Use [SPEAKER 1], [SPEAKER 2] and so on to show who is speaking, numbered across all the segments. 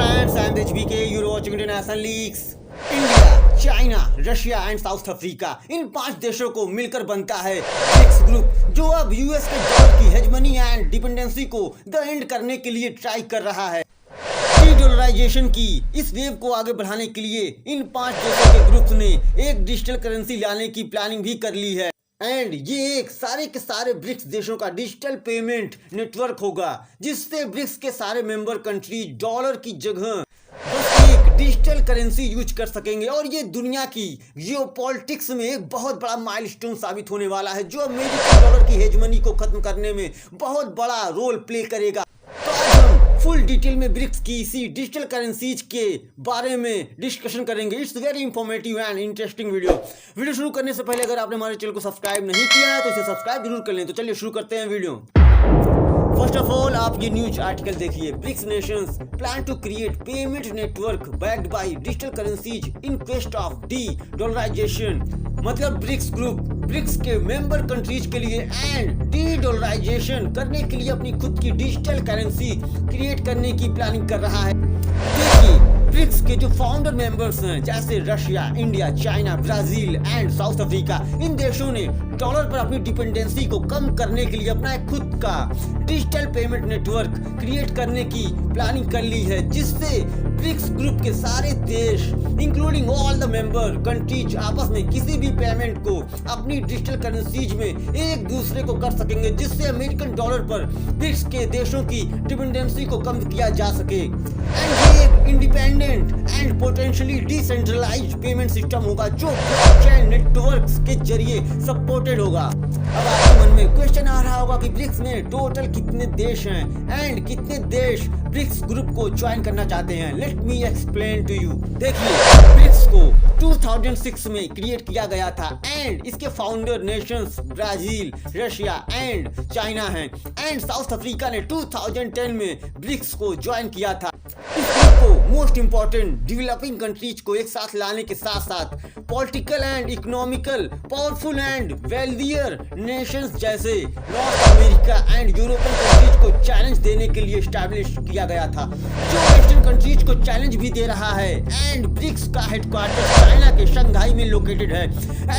[SPEAKER 1] friends, I am HBK. You're watching International Leaks. India, China, Russia and South Africa, इन 5 देशों को मिलकर बनता है ब्रिक्स ग्रुप, जो अब यूएस के डॉलर की हेजमनी एंड डिपेंडेंसी को द एंड करने के लिए ट्राई कर रहा है। डॉलराइजेशन की इस वेव को आगे बढ़ाने के लिए इन 5 देशों के ग्रुप ने एक डिजिटल करेंसी लाने की प्लानिंग भी कर ली है एंड ये एक सारे के सारे ब्रिक्स देशों का डिजिटल पेमेंट नेटवर्क होगा, जिससे ब्रिक्स के सारे मेंबर कंट्रीज डॉलर की जगह बस एक डिजिटल करेंसी यूज कर सकेंगे। और ये दुनिया की जियोपॉलिटिक्स में एक बहुत बड़ा माइलस्टोन साबित होने वाला है, जो अमेरिकन डॉलर की हेजमनी को खत्म करने में बहुत बड़ा रोल प्ले करेगा। तो आज हम फुल डिटेल में ब्रिक्स की इसी डिजिटल करेंसीज के बारे में डिस्कशन करेंगे। It's very informative and interesting video शुरू करने से पहले अगर आपने हमारे चैनल को सब्सक्राइब नहीं किया है तो इसे सब्सक्राइब जरूर कर लें। तो चलिए शुरू करते हैं वीडियो। फर्स्ट ऑफ ऑल आप ये न्यूज आर्टिकल देखिए। BRICS nations plan to create payment network backed by digital currencies in quest of dedollarisation. मतलब ब्रिक्स ग्रुप ब्रिक्स के मेंबर कंट्रीज के लिए एंड डी डॉलराइजेशन करने के लिए अपनी खुद की डिजिटल करेंसी क्रिएट करने की प्लानिंग कर रहा है। देखिए ब्रिक्स के जो फाउंडर मेंबर्स हैं जैसे Russia, India, China, Brazil and South Africa, इन देशों ने डॉलर पर अपनी डिपेंडेंसी को कम करने के लिए अपना एक खुद का डिजिटल पेमेंट नेटवर्क क्रिएट करने की प्लानिंग कर ली है, जिससे ब्रिक्स ग्रुप के सारे देश including all the member countries आपस में किसी भी पेमेंट को अपनी डिजिटल करेंसीज में एक दूसरे को कर सकेंगे, जिससे अमेरिकन डॉलर पर ब्रिक्स के देशों की डिपेंडेंसी को कम किया जा सके। एंड ये एक independent and potentially decentralised payment system होगा, जो ब्लॉकचेन नेटवर्क्स के जरिए सपोर्टेड होगा। अब आपके मन में क्वेश्चन आ रहा होगा कि ब्रिक्स में टोटल कितने देश हैं एंड कितने देश ब्रिक्स ग्रुप को ज्वाइन करना चाहते हैं। Let me explain to you. देखिए ब्रिक्स को 2006 में क्रिएट किया गया था एंड इसके founder nations Brazil, Russia and China हैं एंड साउथ अफ्रीका ने 2010 में ब्रिक्स को ज्वाइन किया था। इस ग्रुप को मोस्ट इंपॉर्टेंट डेवलपिंग कंट्रीज को एक साथ लाने के साथ साथ political and economical powerful and wealthier nations जैसे North America and European countries को चैलेंज देने के लिए एस्टैब्लिश किया गया था, जो वेस्टर्न कंट्रीज को चैलेंज भी दे रहा है। एंड ब्रिक्स का हेडक्वार्टर चाइना के शंघाई में लोकेटेड है।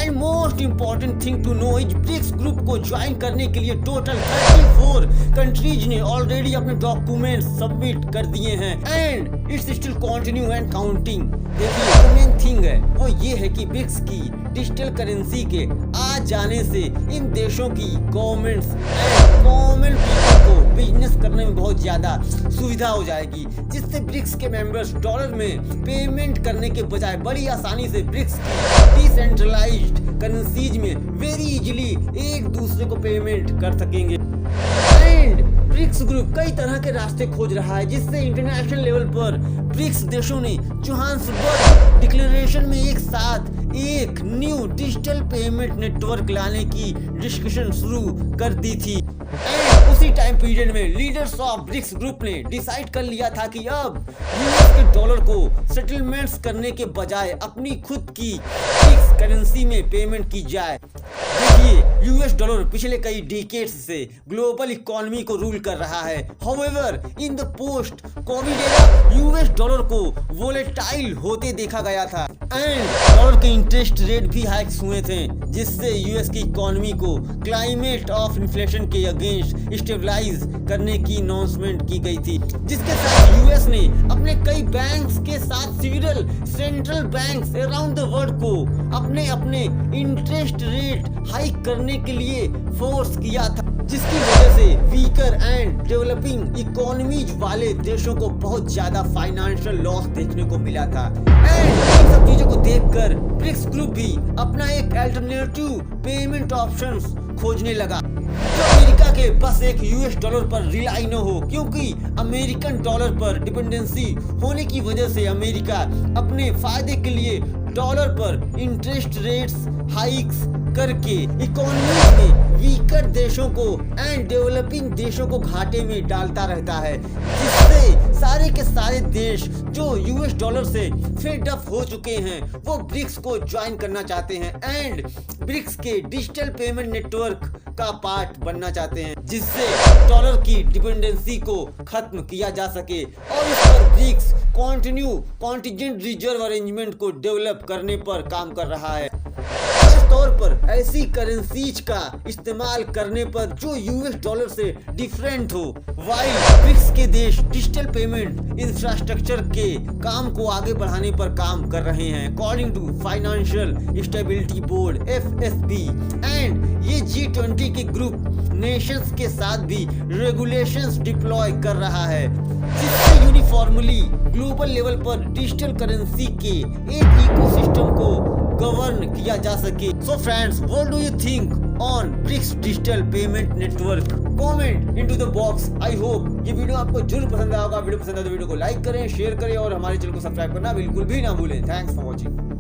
[SPEAKER 1] And most important thing to know is BRICS group को ज्वाइन करने के लिए टोटल 34 कंट्रीज ने ऑलरेडी अपने डॉक्यूमेंट्स सबमिट कर दिए हैं and it's still continue and counting. देखिए जो मेन थिंग है वो ये है कि ब्रिक्स की डिजिटल करेंसी के आ जाने से इन देशों की गवर्नमेंट्स एंड कॉमन पीपल को बिजनेस करने में बहुत ज्यादा सुविधा हो जाएगी, जिससे ब्रिक्स के मेंबर्स डॉलर में पेमेंट करने के बजाय बड़ी आसानी से ब्रिक्स की डिसेंट्रलाइज्ड करेंसीज में वेरी इजीली एक दूसरे को पेमेंट कर सकेंगे। एंड ब्रिक्स ग्रुप कई तरह के रास्ते खोज रहा है, जिससे इंटरनेशनल लेवल पर ब्रिक्स देशों ने जोहान्सबर्ग डिक्लेरेशन में एक साथ एक न्यू डिजिटल पेमेंट नेटवर्क लाने की डिस्कशन शुरू कर दी थी। एंड उसी टाइम पीरियड में लीडर्स ऑफ ब्रिक्स ग्रुप ने डिसाइड कर लिया था कि अब यूएस के डॉलर को सेटलमेंट्स करने के बजाय अपनी खुद की फिक्स करेंसी में पेमेंट की जाए। देखिए यूएस डॉलर पिछले कई डिकेड्स से ग्लोबल इकोनॉमी को रूल कर रहा है। However in the post Covid era US dollar को वोलेटाइल होते देखा गया था एंड डॉलर के इंटरेस्ट रेट भी हाइक्स हुए थे, जिससे यूएस की इकोनॉमी को क्लाइमेट ऑफ इन्फ्लेशन के अगेंस्ट स्टेबलाइज करने की अनाउंसमेंट की गई थी, जिसके साथ यूएस ने अपने कई बैंक्स के साथ civil central banks around the world को अपने अपने इंटरेस्ट रेट हाइक करने के लिए फोर्स किया था, जिसकी वजह से वीकर एंड डेवलपिंग इकोनॉमीज वाले देशों को बहुत ज्यादा फाइनेंशियल लॉस देखने को मिला था। एंड इन सब चीजों को देखकर ब्रिक्स ग्रुप भी अपना एक अल्टरनेटिव पेमेंट ऑप्शंस खोजने लगा, जो अमेरिका के बस एक यूएस डॉलर पर रिलाई न हो, क्योंकि अमेरिकन डॉलर पर डिपेंडेंसी होने की वजह से अमेरिका अपने फायदे के लिए डॉलर पर इंटरेस्ट रेट्स हाइक्स करके इकोनॉमी में वीकर देशों को एंड डेवलपिंग देशों को घाटे में डालता रहता है, जिससे सारे के सारे देश जो यूएस डॉलर से फेड अप हो चुके हैं वो ब्रिक्स को ज्वाइन करना चाहते हैं एंड ब्रिक्स के डिजिटल पेमेंट नेटवर्क का पार्ट बनना चाहते हैं, जिससे डॉलर की डिपेंडेंसी को खत्म किया जा सके और इस पर ब्रिक्स कॉन्टिजेंट रिजर्व अरेंजमेंट को डेवलप करने पर काम कर रहा है। खास तौर पर ऐसी करेंसीज का इस्तेमाल करने पर जो यूएस डॉलर से डिफरेंट हो। वाइल ब्रिक्स के देश डिजिटल पेमेंट इंफ्रास्ट्रक्चर के काम को आगे बढ़ाने पर काम कर रहे हैं, according to financial stability board (FSB) and ये G20 के ग्रुप नेशंस के साथ भी रेगुलेशंस डिप्लॉय कर रहा है, जिससे यूनिफॉर्मली ग्लोबल लेवल पर डिजिटल करेंसी के एक इकोसिस्टम को गवर्न किया जा सके। So friends, what do you think on BRICS digital payment network? Comment into the box. I hope ये वीडियो आपको जरूर पसंद आया होगा। वीडियो पसंद आए तो वीडियो को लाइक करें, शेयर करें और हमारे चैनल को सब्सक्राइब करना बिल्कुल भी ना भूलें। Thanks for watching.